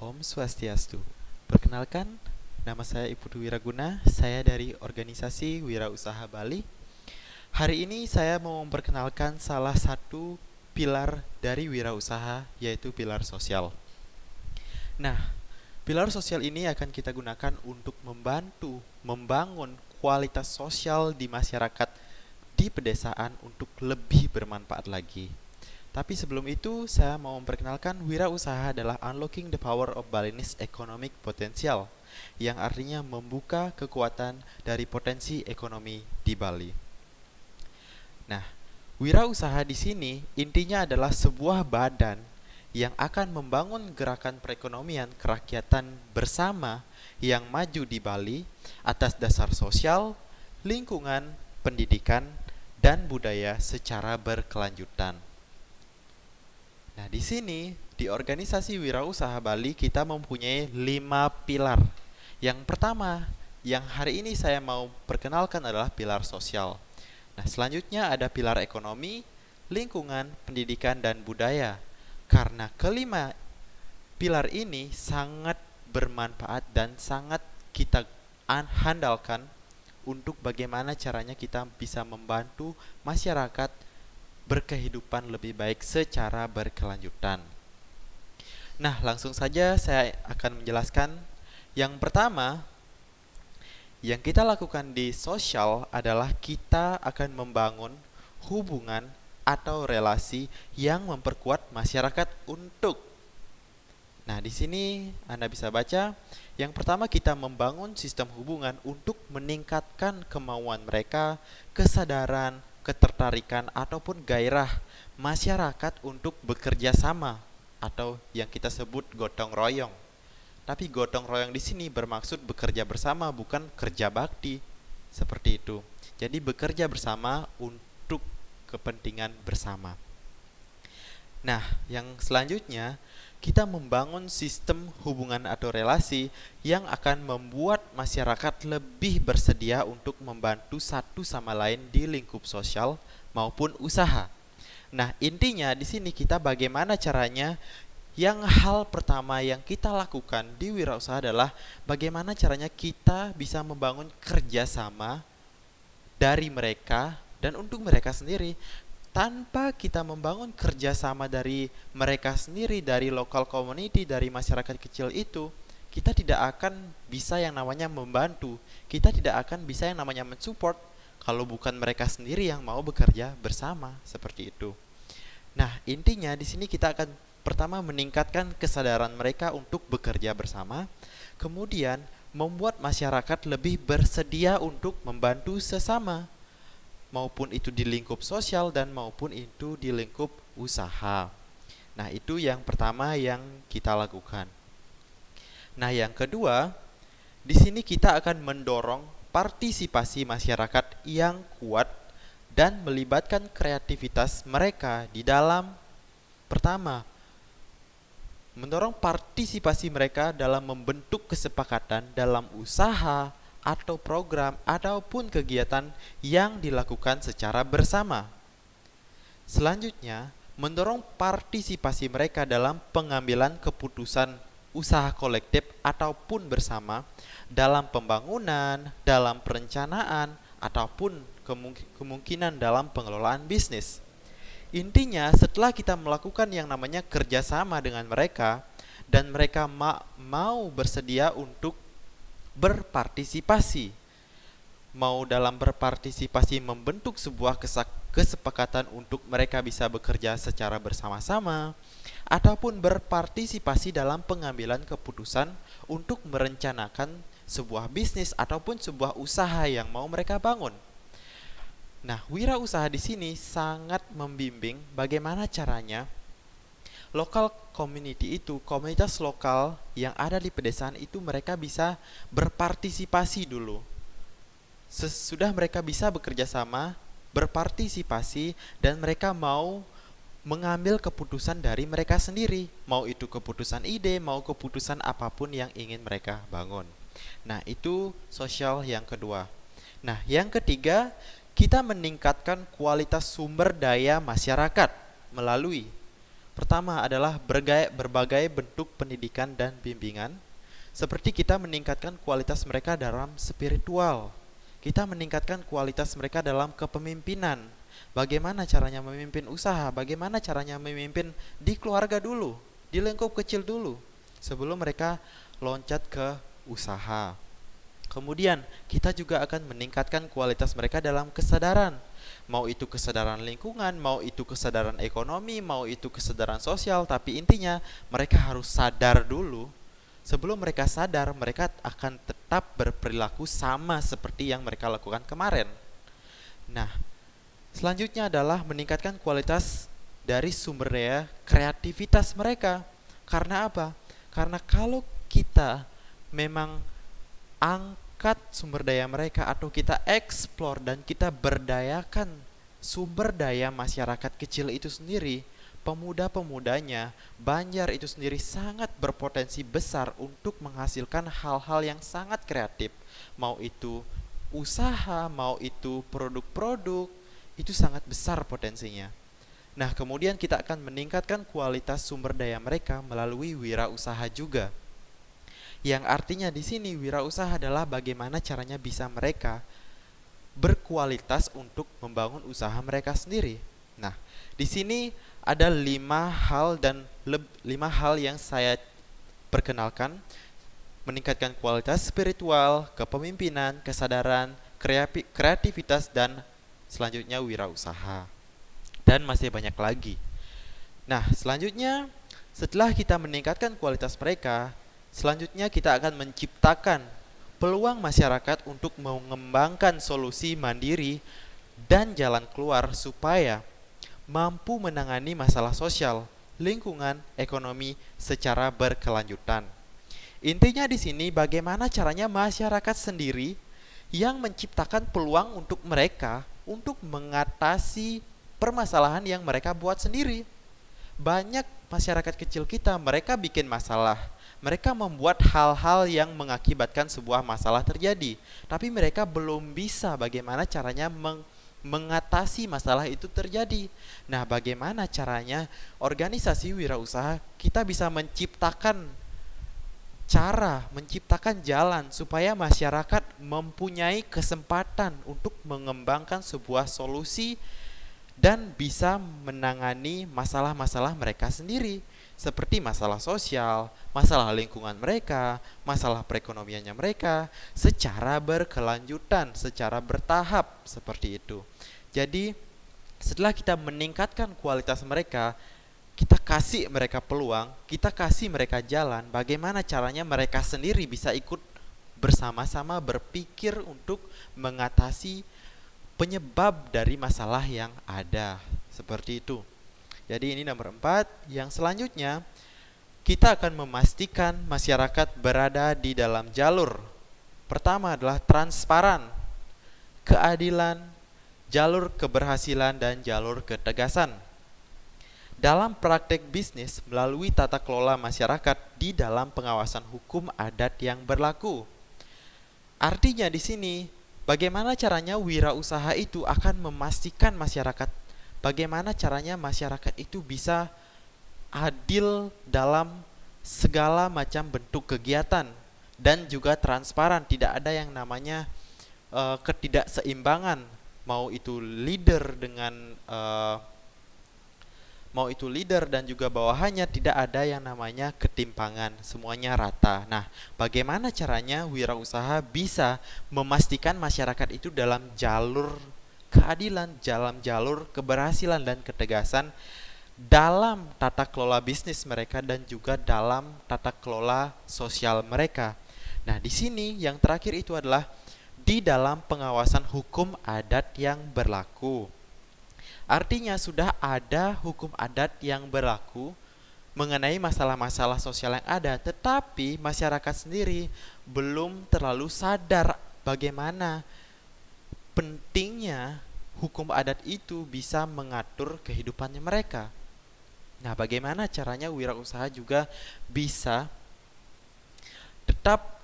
Om Swastiastu. Perkenalkan, nama saya Iputu Wiraguna. Saya dari organisasi Wirausaha Bali. Hari ini saya mau memperkenalkan salah satu pilar dari wirausaha, yaitu pilar sosial. Nah, pilar sosial ini akan kita gunakan untuk membantu membangun kualitas sosial di masyarakat di pedesaan untuk lebih bermanfaat lagi. Tapi sebelum itu, saya mau memperkenalkan wirausaha adalah unlocking the power of Balinese economic potential, yang artinya membuka kekuatan dari potensi ekonomi di Bali. Nah, wirausaha di sini intinya adalah sebuah badan yang akan membangun gerakan perekonomian kerakyatan bersama yang maju di Bali atas dasar sosial, lingkungan, pendidikan, dan budaya secara berkelanjutan. Nah, di sini di organisasi Wirausaha Bali kita mempunyai 5 pilar. Yang pertama, yang hari ini saya mau perkenalkan adalah pilar sosial. Nah, selanjutnya ada pilar ekonomi, lingkungan, pendidikan, dan budaya. Karena kelima pilar ini sangat bermanfaat dan sangat kita handalkan untuk bagaimana caranya kita bisa membantu masyarakat berkehidupan lebih baik secara berkelanjutan. Nah, langsung saja saya akan menjelaskan. Yang pertama, yang kita lakukan di sosial adalah kita akan membangun hubungan atau relasi yang memperkuat masyarakat untuk. Nah, di sini Anda bisa baca, yang pertama kita membangun sistem hubungan untuk meningkatkan kemauan mereka, kesadaran, ketertarikan ataupun gairah masyarakat untuk bekerja sama atau yang kita sebut gotong royong. Tapi gotong royong di sini bermaksud bekerja bersama, bukan kerja bakti. Seperti itu. Jadi bekerja bersama untuk kepentingan bersama. Nah, yang selanjutnya kita membangun sistem hubungan atau relasi yang akan membuat masyarakat lebih bersedia untuk membantu satu sama lain di lingkup sosial maupun usaha. Nah, intinya di sini kita bagaimana caranya. Yang hal pertama yang kita lakukan di wirausaha adalah bagaimana caranya kita bisa membangun kerjasama dari mereka dan untuk mereka sendiri. Tanpa kita membangun kerjasama dari mereka sendiri, dari local community, dari masyarakat kecil itu, kita tidak akan bisa yang namanya membantu. Kita tidak akan bisa yang namanya mensupport kalau bukan mereka sendiri yang mau bekerja bersama, seperti itu. Nah, intinya di sini kita akan pertama meningkatkan kesadaran mereka untuk bekerja bersama, kemudian membuat masyarakat lebih bersedia untuk membantu sesama, maupun itu di lingkup sosial dan maupun itu di lingkup usaha. Nah, itu yang pertama yang kita lakukan. Nah, yang kedua, di sini kita akan mendorong partisipasi masyarakat yang kuat dan melibatkan kreativitas mereka di dalam pertama, mendorong partisipasi mereka dalam membentuk kesepakatan dalam usaha atau program ataupun kegiatan yang dilakukan secara bersama. Selanjutnya, mendorong partisipasi mereka dalam pengambilan keputusan usaha kolektif ataupun bersama dalam pembangunan, dalam perencanaan, ataupun kemungkinan dalam pengelolaan bisnis. Intinya, setelah kita melakukan yang namanya kerjasama dengan mereka dan mereka mau bersedia untuk berpartisipasi, mau dalam berpartisipasi membentuk sebuah kesepakatan untuk mereka bisa bekerja secara bersama-sama, ataupun berpartisipasi dalam pengambilan keputusan untuk merencanakan sebuah bisnis ataupun sebuah usaha yang mau mereka bangun. Nah, wirausaha di sini sangat membimbing bagaimana caranya local community itu, komunitas lokal yang ada di pedesaan itu mereka bisa berpartisipasi dulu. Sesudah mereka bisa bekerja sama, berpartisipasi, dan mereka mau mengambil keputusan dari mereka sendiri. Mau itu keputusan ide, mau keputusan apapun yang ingin mereka bangun. Nah, itu sosial yang kedua. Nah, yang ketiga, kita meningkatkan kualitas sumber daya masyarakat melalui Pertama adalah berbagai bentuk pendidikan dan bimbingan, seperti kita meningkatkan kualitas mereka dalam spiritual, kita meningkatkan kualitas mereka dalam kepemimpinan. Bagaimana caranya memimpin usaha, bagaimana caranya memimpin di keluarga dulu, di lingkup kecil dulu, sebelum mereka loncat ke usaha. Kemudian, kita juga akan meningkatkan kualitas mereka dalam kesadaran. Mau itu kesadaran lingkungan, mau itu kesadaran ekonomi, mau itu kesadaran sosial, tapi intinya mereka harus sadar dulu. Sebelum mereka sadar, mereka akan tetap berperilaku sama seperti yang mereka lakukan kemarin. Nah, selanjutnya adalah meningkatkan kualitas dari sumber daya kreativitas mereka. Karena apa? Karena kalau kita memang angkat sumber daya mereka atau kita eksplor dan kita berdayakan sumber daya masyarakat kecil itu sendiri, pemuda-pemudanya, Banjar itu sendiri sangat berpotensi besar untuk menghasilkan hal-hal yang sangat kreatif. Mau itu usaha, mau itu produk-produk, itu sangat besar potensinya. Nah, kemudian kita akan meningkatkan kualitas sumber daya mereka melalui wirausaha juga. Yang artinya di sini wirausaha adalah bagaimana caranya bisa mereka berkualitas untuk membangun usaha mereka sendiri. Nah, di sini ada 5 hal yang saya perkenalkan: meningkatkan kualitas spiritual, kepemimpinan, kesadaran, kreativitas, dan selanjutnya wirausaha. Dan masih banyak lagi. Nah, selanjutnya setelah kita meningkatkan kualitas mereka, selanjutnya kita akan menciptakan peluang masyarakat untuk mengembangkan solusi mandiri dan jalan keluar supaya mampu menangani masalah sosial, lingkungan, ekonomi secara berkelanjutan. Intinya di sini bagaimana caranya masyarakat sendiri yang menciptakan peluang untuk mereka untuk mengatasi permasalahan yang mereka buat sendiri. Banyak masyarakat kecil kita, mereka bikin masalah. Mereka membuat hal-hal yang mengakibatkan sebuah masalah terjadi, tapi mereka belum bisa bagaimana caranya mengatasi masalah itu terjadi. Nah, bagaimana caranya organisasi wirausaha kita bisa menciptakan jalan supaya masyarakat mempunyai kesempatan untuk mengembangkan sebuah solusi dan bisa menangani masalah-masalah mereka sendiri, seperti masalah sosial, masalah lingkungan mereka, masalah perekonomiannya mereka, secara berkelanjutan, secara bertahap, seperti itu. Jadi, setelah kita meningkatkan kualitas mereka, kita kasih mereka peluang, kita kasih mereka jalan, bagaimana caranya mereka sendiri bisa ikut bersama-sama berpikir untuk mengatasi penyebab dari masalah yang ada, seperti itu. Jadi ini nomor 4. Yang selanjutnya, kita akan memastikan masyarakat berada di dalam jalur. Pertama adalah transparan, keadilan, jalur keberhasilan, dan jalur ketegasan. Dalam praktek bisnis melalui tata kelola masyarakat di dalam pengawasan hukum adat yang berlaku. Artinya di sini, bagaimana caranya wirausaha itu akan memastikan masyarakat, bagaimana caranya masyarakat itu bisa adil dalam segala macam bentuk kegiatan dan juga transparan, tidak ada yang namanya ketidakseimbangan, mau itu leader dan juga bawahannya, tidak ada yang namanya ketimpangan, semuanya rata. Nah, bagaimana caranya wirausaha bisa memastikan masyarakat itu dalam jalur keadilan, dalam jalur keberhasilan dan ketegasan dalam tata kelola bisnis mereka dan juga dalam tata kelola sosial mereka. Nah, di sini yang terakhir itu adalah di dalam pengawasan hukum adat yang berlaku. Artinya sudah ada hukum adat yang berlaku mengenai masalah-masalah sosial yang ada, tetapi masyarakat sendiri belum terlalu sadar bagaimana pentingnya hukum adat itu bisa mengatur kehidupannya mereka. Nah, bagaimana caranya wirausaha juga bisa tetap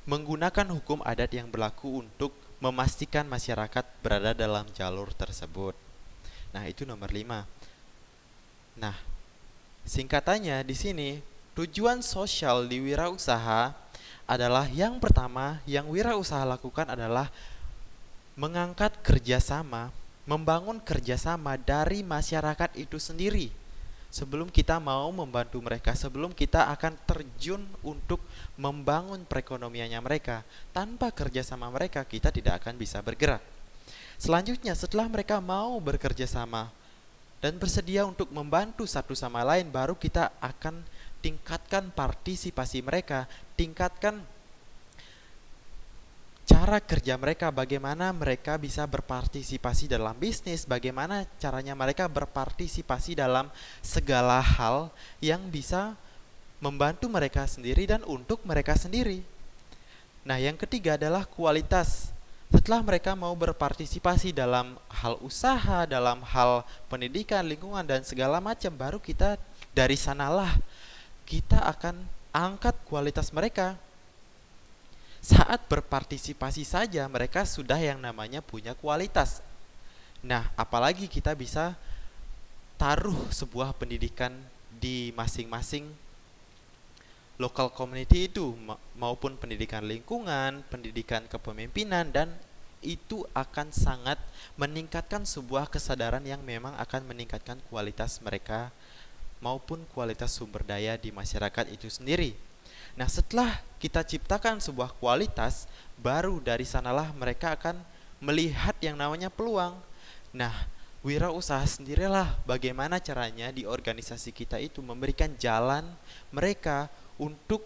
menggunakan hukum adat yang berlaku untuk memastikan masyarakat berada dalam jalur tersebut. Nah, itu nomor 5. Nah, Singkatannya di sini, tujuan sosial di wirausaha adalah yang pertama yang wirausaha lakukan adalah mengangkat kerjasama, membangun kerjasama dari masyarakat itu sendiri. Sebelum kita mau membantu mereka, sebelum kita akan terjun untuk membangun perekonomiannya mereka, tanpa kerjasama mereka kita tidak akan bisa bergerak. Selanjutnya, setelah mereka mau bekerja sama dan bersedia untuk membantu satu sama lain, baru kita akan tingkatkan partisipasi mereka, tingkatkan cara kerja mereka, bagaimana mereka bisa berpartisipasi dalam bisnis, bagaimana caranya mereka berpartisipasi dalam segala hal yang bisa membantu mereka sendiri dan untuk mereka sendiri. Nah, yang ketiga adalah kualitas. Setelah mereka mau berpartisipasi dalam hal usaha, dalam hal pendidikan, lingkungan, dan segala macam, baru kita dari sanalah kita akan angkat kualitas mereka. Saat berpartisipasi saja mereka sudah yang namanya punya kualitas. Nah, apalagi kita bisa taruh sebuah pendidikan di masing-masing local community itu, maupun pendidikan lingkungan, pendidikan kepemimpinan, dan itu akan sangat meningkatkan sebuah kesadaran yang memang akan meningkatkan kualitas mereka maupun kualitas sumber daya di masyarakat itu sendiri. Nah, setelah kita ciptakan sebuah kualitas, baru dari sanalah mereka akan melihat yang namanya peluang. Nah, wirausaha sendirilah bagaimana caranya di organisasi kita itu memberikan jalan mereka untuk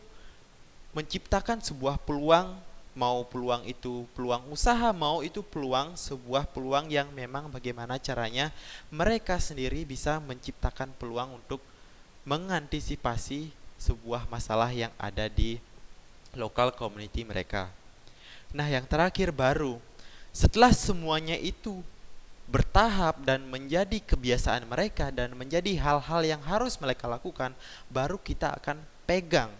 menciptakan sebuah peluang, mau peluang itu peluang usaha, mau itu peluang sebuah peluang yang memang bagaimana caranya mereka sendiri bisa menciptakan peluang untuk mengantisipasi sebuah masalah yang ada di lokal community mereka. Nah, yang terakhir baru setelah semuanya itu bertahap dan menjadi kebiasaan mereka dan menjadi hal-hal yang harus mereka lakukan, baru kita akan pegang.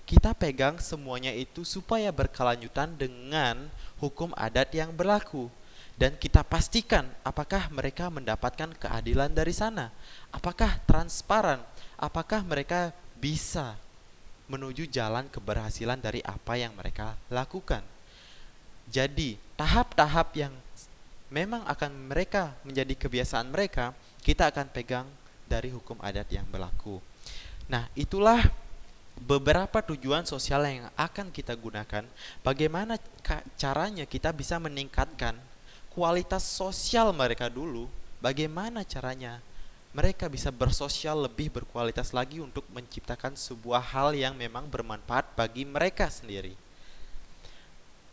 Kita pegang semuanya itu supaya berkelanjutan dengan hukum adat yang berlaku. Dan kita pastikan apakah mereka mendapatkan keadilan dari sana, apakah transparan, apakah mereka bisa menuju jalan keberhasilan dari apa yang mereka lakukan. Jadi, tahap-tahap yang memang akan mereka menjadi kebiasaan mereka, kita akan pegang dari hukum adat yang berlaku. Nah, itulah beberapa tujuan sosial yang akan kita gunakan. Bagaimana caranya kita bisa meningkatkan kualitas sosial mereka dulu, bagaimana caranya mereka bisa bersosial lebih berkualitas lagi untuk menciptakan sebuah hal yang memang bermanfaat bagi mereka sendiri.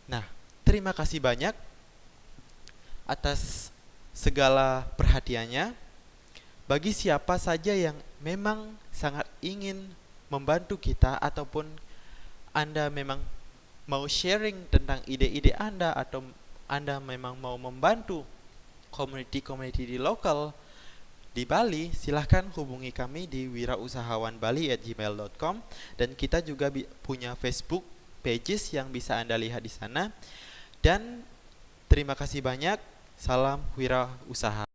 Nah, terima kasih banyak atas segala perhatiannya. Bagi siapa saja yang memang sangat ingin membantu kita, ataupun Anda memang mau sharing tentang ide-ide Anda, atau Anda memang mau membantu community-community di lokal di Bali, silahkan hubungi kami di wirausahawanbali@gmail.com, dan kita juga punya Facebook pages yang bisa Anda lihat di sana. Dan terima kasih banyak. Salam wirausaha.